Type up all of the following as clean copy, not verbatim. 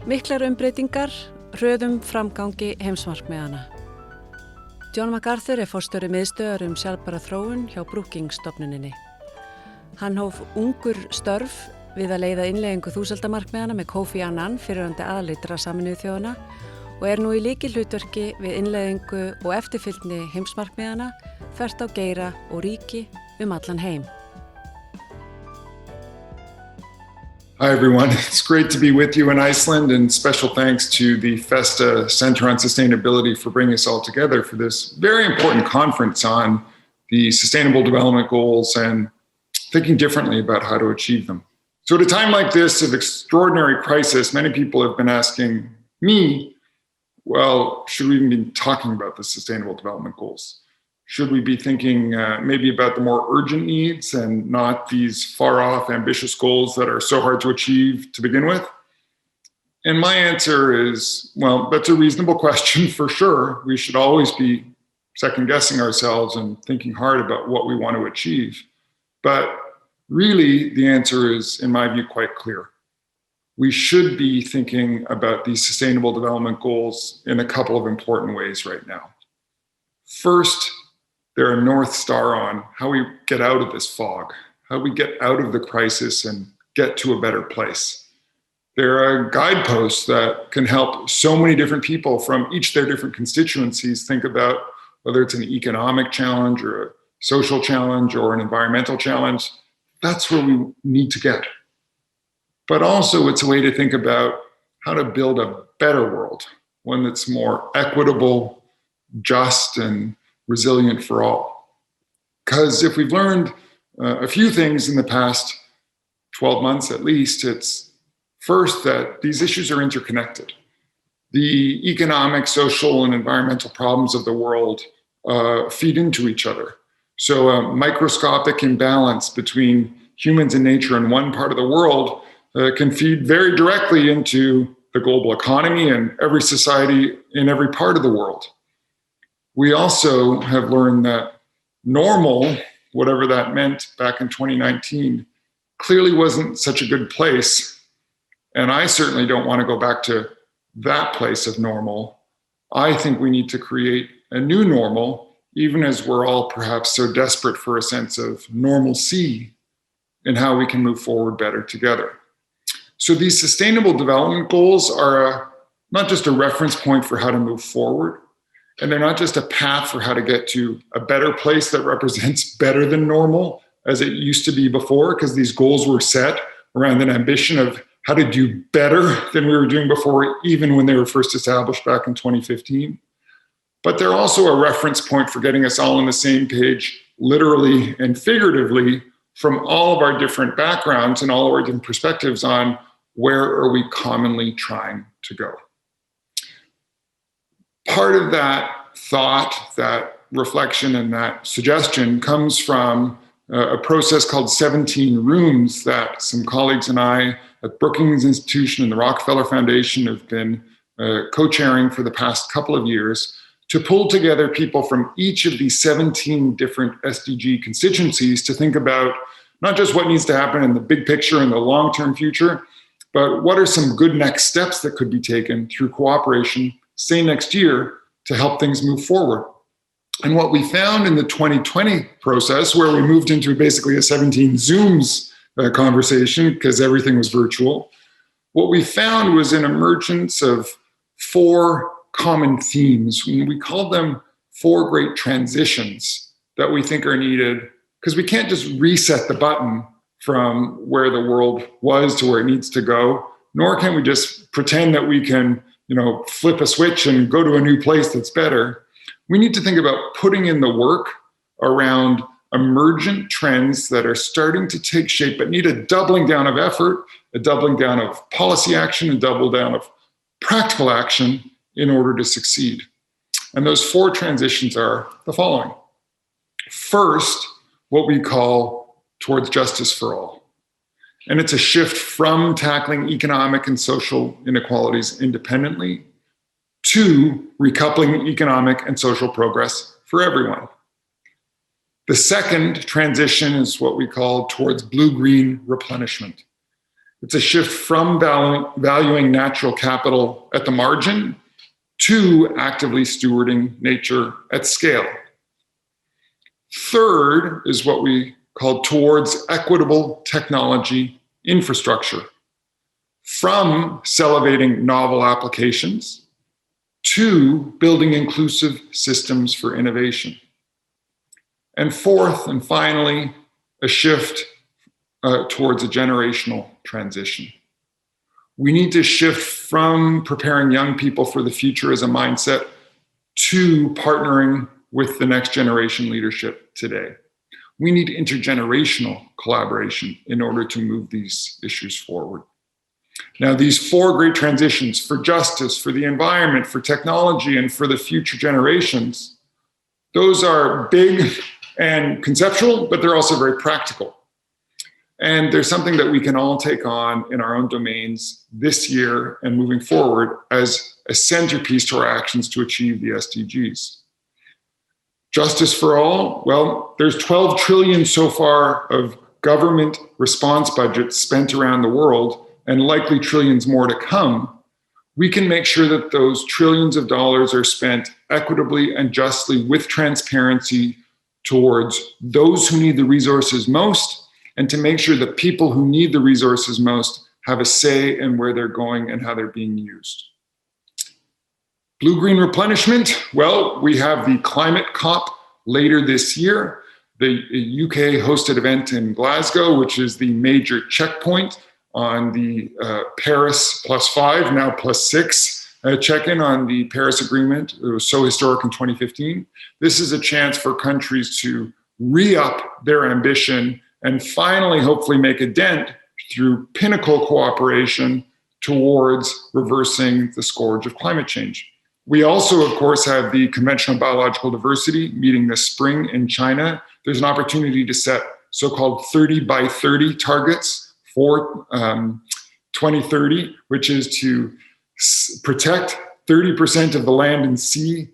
Miklar umbreytingar, hröðum framgangi heimsmarkmiðanna. John McArthur forstjóri miðstöðvar sjálfbæra þróun hjá Brookings stofnuninni. Hann hóf ungur störf við að leiða innleiðingu þúsaldarmarkmiðanna með Kofi Annan, fyrrverandi aðalritara Sameinuðu þjóðanna, og nú í lykilhlutverki við innleiðingu og eftirfylgni heimsmarkmiðanna þvert á geira og ríki allan heim. Hi everyone, it's great to be with you in Iceland, and special thanks to the Festu Center on Sustainability for bringing us all together for this very important conference on the Sustainable Development Goals and thinking differently about how to achieve them. So at a time like this of extraordinary crisis, many people have been asking me, well, should we even be talking about the Sustainable Development Goals? Should we be thinking maybe about the more urgent needs and not these far-off ambitious goals that are so hard to achieve to begin with? And my answer is, well, that's a reasonable question for sure. We should always be second-guessing ourselves and thinking hard about what we want to achieve. But really, the answer is, in my view, quite clear. We should be thinking about these Sustainable Development Goals in a couple of important ways right now. First, they're a North Star on how we get out of this fog, how we get out of the crisis and get to a better place. They're a guidepost that can help so many different people from each of their different constituencies think about whether it's an economic challenge or a social challenge or an environmental challenge. That's where we need to get. But also it's a way to think about how to build a better world, one that's more equitable, just, and resilient for all. Because if we've learned a few things in the past 12 months at least, it's first that these issues are interconnected. The economic, social, and environmental problems of the world feed into each other. So a microscopic imbalance between humans and nature in one part of the world can feed very directly into the global economy and every society in every part of the world. We also have learned that normal, whatever that meant back in 2019, clearly wasn't such a good place. And I certainly don't want to go back to that place of normal. I think we need to create a new normal, even as we're all perhaps so desperate for a sense of normalcy and how we can move forward better together. So these Sustainable Development Goals are not just a reference point for how to move forward, and they're not just a path for how to get to a better place that represents better than normal as it used to be before, because these goals were set around an ambition of how to do better than we were doing before, even when they were first established back in 2015. But they're also a reference point for getting us all on the same page, literally and figuratively, from all of our different backgrounds and all of our different perspectives on where are we commonly trying to go. Part of that thought, that reflection, and that suggestion comes from a process called 17 Rooms that some colleagues and I at Brookings Institution and the Rockefeller Foundation have been co-chairing for the past couple of years to pull together people from each of these 17 different SDG constituencies to think about not just what needs to happen in the big picture in the long-term future, but what are some good next steps that could be taken through cooperation, say next year, to help things move forward. And what we found in the 2020 process, where we moved into basically a 17 Zooms conversation because everything was virtual, what we found was an emergence of 4 common themes. We called them 4 great transitions that we think are needed, because we can't just reset the button from where the world was to where it needs to go, nor can we just pretend that we can, flip a switch and go to a new place that's better. We need to think about putting in the work around emergent trends that are starting to take shape, but need a doubling down of effort, a doubling down of policy action, a double down of practical action in order to succeed. And those 4 transitions are the following. First, what we call towards justice for all. And it's a shift from tackling economic and social inequalities independently to recoupling economic and social progress for everyone. The second transition is what we call towards blue-green replenishment. It's a shift from valuing natural capital at the margin to actively stewarding nature at scale. Third is what we call towards equitable technology infrastructure, from celebrating novel applications to building inclusive systems for innovation. And fourth, and finally, a shift towards a generational transition. We need to shift from preparing young people for the future as a mindset to partnering with the next generation leadership today. We need intergenerational collaboration in order to move these issues forward. Now, these four great transitions for justice, for the environment, for technology, and for the future generations, those are big and conceptual, but they're also very practical. And there's something that we can all take on in our own domains this year and moving forward as a centerpiece to our actions to achieve the SDGs. Justice for all, well, there's 12 trillion so far of government response budgets spent around the world, and likely trillions more to come. We can make sure that those trillions of dollars are spent equitably and justly with transparency towards those who need the resources most, and to make sure that people who need the resources most have a say in where they're going and how they're being used. Blue-green replenishment, well, we have the Climate COP later this year, the UK hosted event in Glasgow, which is the major checkpoint on the Paris +5, now +6 check-in on the Paris Agreement. It was so historic in 2015. This is a chance for countries to re-up their ambition and finally, hopefully, make a dent through pinnacle cooperation towards reversing the scourge of climate change. We also, of course, have the Convention on Biological Diversity meeting this spring in China. There's an opportunity to set so-called 30 by 30 targets for 2030, which is to protect 30% of the land and sea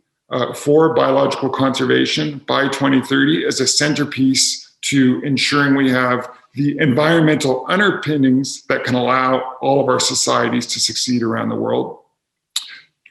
for biological conservation by 2030 as a centerpiece to ensuring we have the environmental underpinnings that can allow all of our societies to succeed around the world.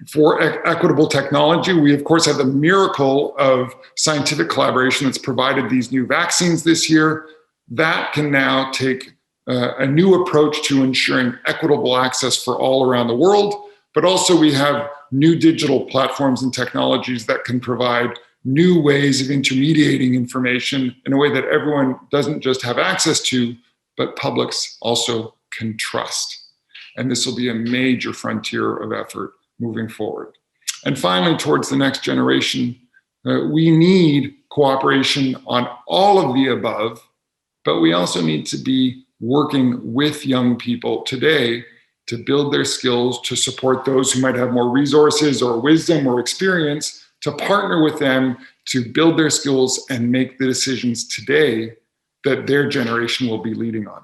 For equitable technology, we of course have the miracle of scientific collaboration that's provided these new vaccines this year. That can now take a new approach to ensuring equitable access for all around the world, but also we have new digital platforms and technologies that can provide new ways of intermediating information in a way that everyone doesn't just have access to, but publics also can trust. And this will be a major frontier of effort moving forward. And finally, towards the next generation, we need cooperation on all of the above, but we also need to be working with young people today to build their skills, to support those who might have more resources or wisdom or experience, to partner with them to build their skills and make the decisions today that their generation will be leading on.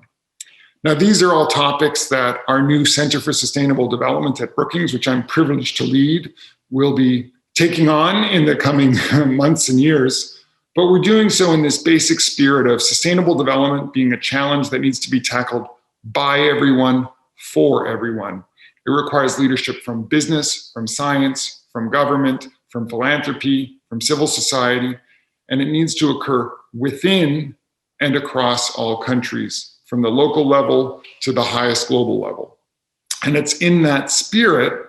Now, these are all topics that our new Center for Sustainable Development at Brookings, which I'm privileged to lead, will be taking on in the coming months and years. But we're doing so in this basic spirit of sustainable development being a challenge that needs to be tackled by everyone, for everyone. It requires leadership from business, from science, from government, from philanthropy, from civil society, and it needs to occur within and across all countries, from the local level to the highest global level. And it's in that spirit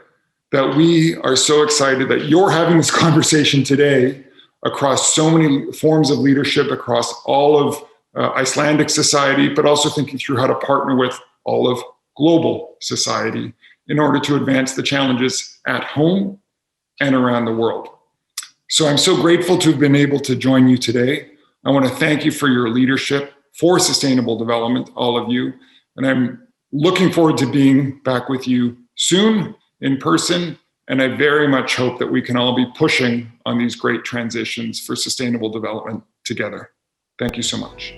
that we are so excited that you're having this conversation today across so many forms of leadership, across all of Icelandic society, but also thinking through how to partner with all of global society in order to advance the challenges at home and around the world. So I'm so grateful to have been able to join you today. I want to thank you for your leadership for sustainable development, all of you. And I'm looking forward to being back with you soon in person. And I very much hope that we can all be pushing on these great transitions for sustainable development together. Thank you so much.